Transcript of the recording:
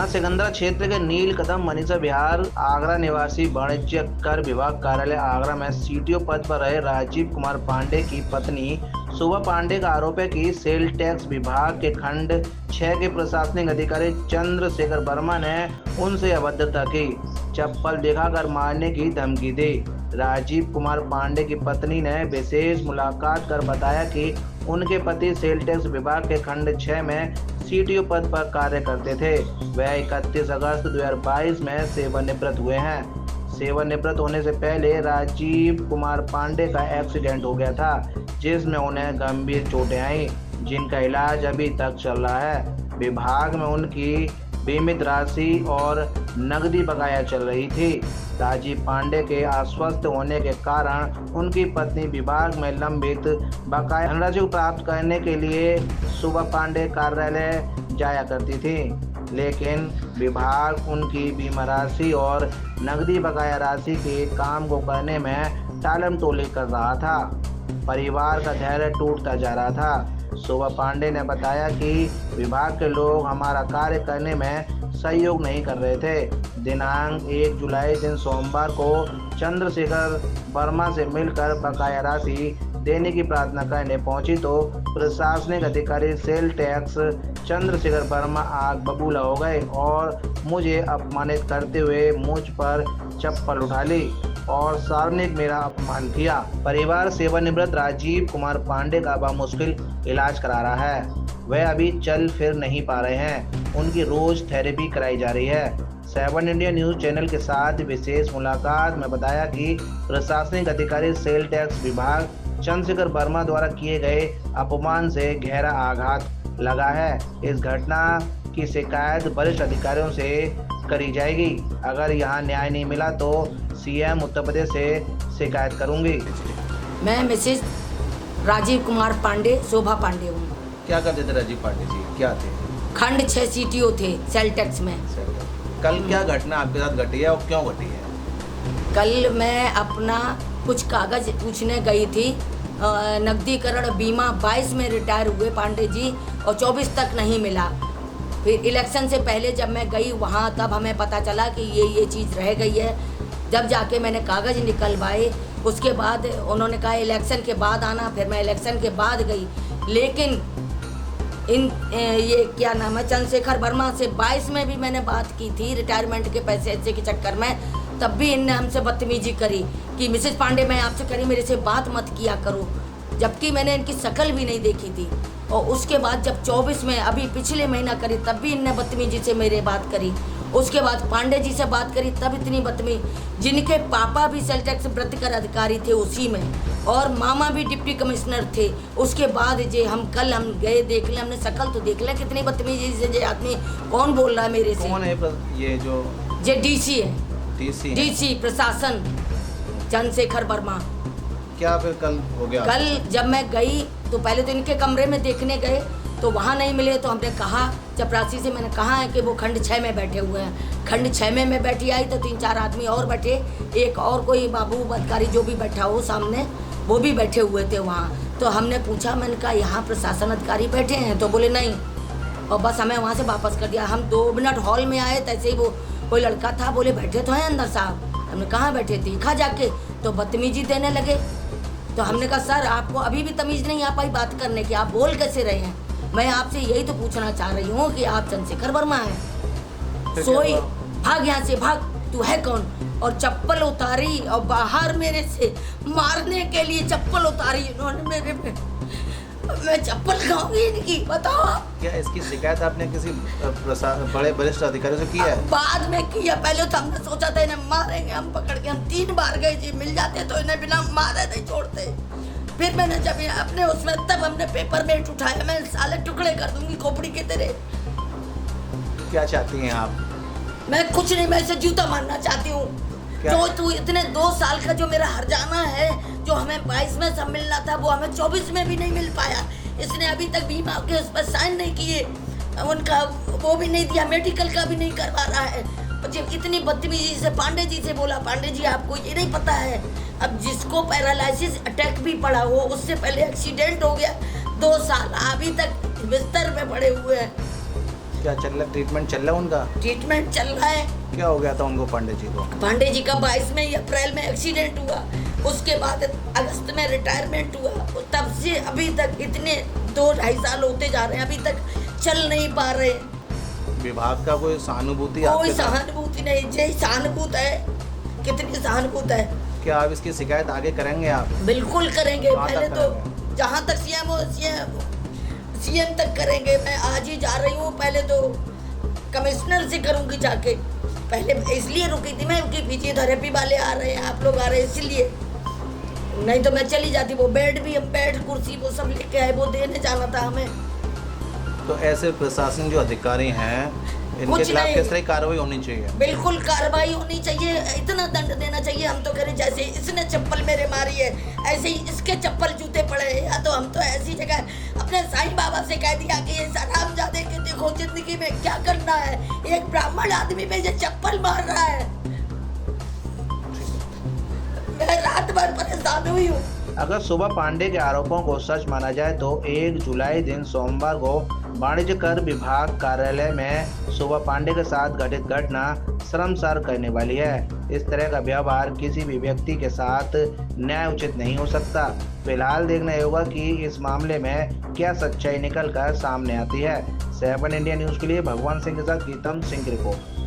सिकंदरा क्षेत्र के नील कदम मनीषा विहार आगरा निवासी वाणिज्य कर विभाग कार्यालय आगरा में सीटीओ पद पर रहे राजीव कुमार पांडे की पत्नी शोभा पांडे का आरोप है कि सेल टैक्स विभाग के खंड 6 के प्रशासनिक अधिकारी चंद्रशेखर वर्मा ने उनसे अभद्रता की, चप्पल दिखाकर मारने की धमकी दी। राजीव कुमार पांडे की पत्नी ने विशेष मुलाकात कर बताया कि उनके पति सेल टैक्स विभाग के खंड 6 में सीटीओ पद पर कार्य करते थे। वह 31 अगस्त 2022 में सेवानिवृत्त हुए हैं। सेवानिवृत्त होने से पहले राजीव कुमार पांडे का एक्सीडेंट हो गया था, जिसमें उन्हें गंभीर चोटें आईं, जिनका इलाज अभी तक चल रहा है। विभाग में उनकी बीमित राशि और नकदी बकाया चल रही थी। राजीव पांडे के अस्वस्थ होने के कारण उनकी पत्नी विभाग में लंबित बकाया धनराशि प्राप्त करने के लिए शोभा पांडे कार्यालय जाया करती थी, लेकिन विभाग उनकी बीमा राशि और नकदी बकाया राशि के काम को करने में टालमटोली कर रहा था। परिवार का धैर्य टूटता जा रहा था। शोभा पांडे ने बताया कि विभाग के लोग हमारा कार्य करने में सहयोग नहीं कर रहे थे। दिनांक 1 जुलाई दिन सोमवार को चंद्रशेखर वर्मा से मिलकर बकाया राशि देने की प्रार्थना करने पहुंची तो प्रशासनिक अधिकारी सेल टैक्स चंद्रशेखर वर्मा आग बबूला हो गए और मुझे अपमानित करते हुए मुझ पर चप्पल उठा ली और सार्वजनिक मेरा अपमान किया। परिवार सेवानिवृत्त राजीव कुमार पांडे का बमुश्किल इलाज करा रहा है। वह अभी चल फिर नहीं पा रहे हैं। उनकी रोज थेरेपी कराई जा रही है। 7 इंडिया न्यूज चैनल के साथ विशेष मुलाकात में बताया कि प्रशासनिक अधिकारी सेल टैक्स विभाग चंद्रशेखर वर्मा द्वारा किए गए अपमान से गहरा आघात लगा है। इस घटना की शिकायत वरिष्ठ अधिकारियों से करी जाएगी। अगर यहाँ न्याय नहीं मिला तो सीएम उत्तर प्रदेश से शिकायत करूंगी। मैं मिसेज राजीव कुमार पांडे शोभा पांडे हूँ। क्या करते थे राजीव पांडे जी? क्या थे? खंड 6 सीटीओ थे सेल टैक्स में। कल क्या घटना आपके साथ घटी है और क्यों घटी है? कल मैं अपना कुछ कागज पूछने गई थी। नकदीकरण बीमा 22 में रिटायर हुए पांडे जी और 24 तक नहीं मिला। फिर इलेक्शन से पहले जब मैं गई वहाँ तब हमें पता चला कि ये चीज़ रह गई है। जब जाके मैंने कागज़ निकलवाए उसके बाद उन्होंने कहा इलेक्शन के बाद आना। फिर मैं इलेक्शन के बाद गई, लेकिन ये क्या नाम है चंद्रशेखर वर्मा से 22 में भी मैंने बात की थी रिटायरमेंट के पैसे ऐसे के चक्कर में। तब भी इनने हमसे बदतमीजी करी कि मिसेज पांडे मैं आपसे करी मेरे से बात मत किया करो, जबकि मैंने इनकी शक्ल भी नहीं देखी थी। और उसके बाद जब 24 में अभी पिछले महीना करी तब भी इनने बदतमीजी से मेरे बात करी। उसके बाद पांडे जी से बात करी तब इतनी बदतमीजी, जिनके पापा भी सेल टैक्स वृत्तिकर अधिकारी थे उसी में और मामा भी डिप्टी कमिश्नर थे। उसके बाद जे हम गए देख ले, हमने शक्ल तो देख ले कितनी बदतमीजी से जे आदमी कौन बोल रहा है मेरे से। कौन है ये जो? जे डीसी है। डीसी प्रशासन चंद्रशेखर वर्मा। क्या फिर कल हो गया? कल जब मैं गई तो पहले तो इनके कमरे में देखने गए तो वहाँ नहीं मिले, तो हमने कहा चपरासी से, मैंने कहा है कि वो खंड 6 में बैठे हुए हैं। खंड 6 में मैं बैठी आई तो 3-4 आदमी और बैठे, एक और कोई बाबू बदकारी जो भी बैठा हो सामने वो भी बैठे हुए थे वहाँ। तो हमने पूछा, मैंने कहा यहाँ प्रशासन अधिकारी बैठे हैं? तो बोले नहीं, और बस हमें वहाँ से वापस कर दिया। हम 2 मिनट हॉल में आए तैसे ही वो कोई लड़का था, बोले बैठे तो हैं अंदर साहब। हमने कहाँ बैठे? देखा जाके तो बदतमीजी देने लगे। तो हमने कहा सर आपको अभी भी तमीज़ नहीं आ पाई बात करने की, आप बोल कैसे रहे हैं? मैं आपसे यही तो पूछना चाह रही हूँ कि आप चंद्रशेखर वर्मा हैं। सोई भाग यहाँ से, भाग, तू है कौन? और चप्पल उतारी और बाहर मेरे से मारने के लिए चप्पल उतारी इन्होंने मेरे पे। मैं चप्पल खाऊंगी इनकी, बताओ आप। क्या इसकी शिकायत आपने किसी बड़े वरिष्ठ अधिकारियों से की है? बाद में किया, पहले तो हमने सोचा था इन्हें मारेंगे हम पकड़ के। हम 3 बार गए जी, मिल जाते तो इन्हें बिना मारे नहीं छोड़ते। फिर मैंने जब अपने उसमें तब हमने पेपर वेट उठाया, मैं साले टुकड़े कर दूंगी खोपड़ी के तेरे। क्या चाहती हैं आप? मैं कुछ नहीं, मैं इसे जूता मारना चाहती हूँ। जो तू इतने 2 साल का जो मेरा हर्जाना है, जो हमें 22 में सब मिलना था वो हमें 24 में भी नहीं मिल पाया। इसने अभी तक बीमा के उस पर साइन नहीं किए, उनका वो भी नहीं दिया, मेडिकल का भी नहीं करवा रहा है। जब इतनी बदतमीजी से पांडे जी से बोला, पांडे जी आपको ये नहीं पता है, अब जिसको पैरालिसिस अटैक भी पड़ा हो, उससे पहले एक्सीडेंट हो गया, 2 साल अभी तक बिस्तर पे पड़े हुए हैं। क्या चल रहा, ट्रीटमेंट चल रहा है उनका? ट्रीटमेंट चल रहा है। क्या हो गया था उनको पांडे जी को? पांडे जी का 22 में या अप्रैल में एक्सीडेंट हुआ, उसके बाद अगस्त में रिटायरमेंट हुआ। तब से अभी तक इतने 2-2.5 साल होते जा रहे हैं, अभी तक चल नहीं पा रहे। विभाग का कोई सहानुभूति कोई आपके साथ? सहानुभूति नहीं। जय सहानुभूत है, कितनी सहानुभूत है। क्या आप इसकी शिकायत आगे करेंगे आप? बिल्कुल करेंगे। कहाँ तक पहले तो करेंगे? जहाँ तक सीएम तक करेंगे। मैं आज ही जा रही हूँ, पहले तो कमिश्नर से करूँगी जाके। पहले इसलिए रुकी थी मैं कि फिजियोथेरेपी वाले आ रहे हैं, आप लोग आ रहे हैं इसलिए, नहीं तो मैं चली जाती। वो बेड भी, हम बेड कुर्सी वो सब लेके आए, वो देने जाना था हमें। तो ऐसे प्रशासन जो अधिकारी हैं, इनके कुछ खिलाफ नहीं। किस तरह की कार्रवाई होनी चाहिए? बिल्कुल कार्रवाई होनी चाहिए, इतना दंड देना चाहिए। हम तो करें जैसे इसने चप्पल मेरे मारी है, ऐसे ही इसके चप्पल जूते पड़े हैं। या तो हम तो ऐसी जगह अपने साईं बाबा से कह दिया कि ये हरामजादे के देखो जिंदगी में क्या करना है, एक ब्राह्मण आदमी पे ये चप्पल मार रहा है। मैं रात भर परेशान हुई हूँ। अगर शोभा पांडे के आरोपों को सच माना जाए तो 1 जुलाई दिन सोमवार को वाणिज्य कर विभाग कार्यालय में शोभा पांडे के साथ घटित घटना शर्मसार करने वाली है। इस तरह का व्यवहार किसी भी व्यक्ति के साथ न्याय उचित नहीं हो सकता। फिलहाल देखना होगा कि इस मामले में क्या सच्चाई निकल कर सामने आती है। 7 इंडिया न्यूज के लिए भगवान सिंह के साथ गीतम सिंह की रिपोर्ट।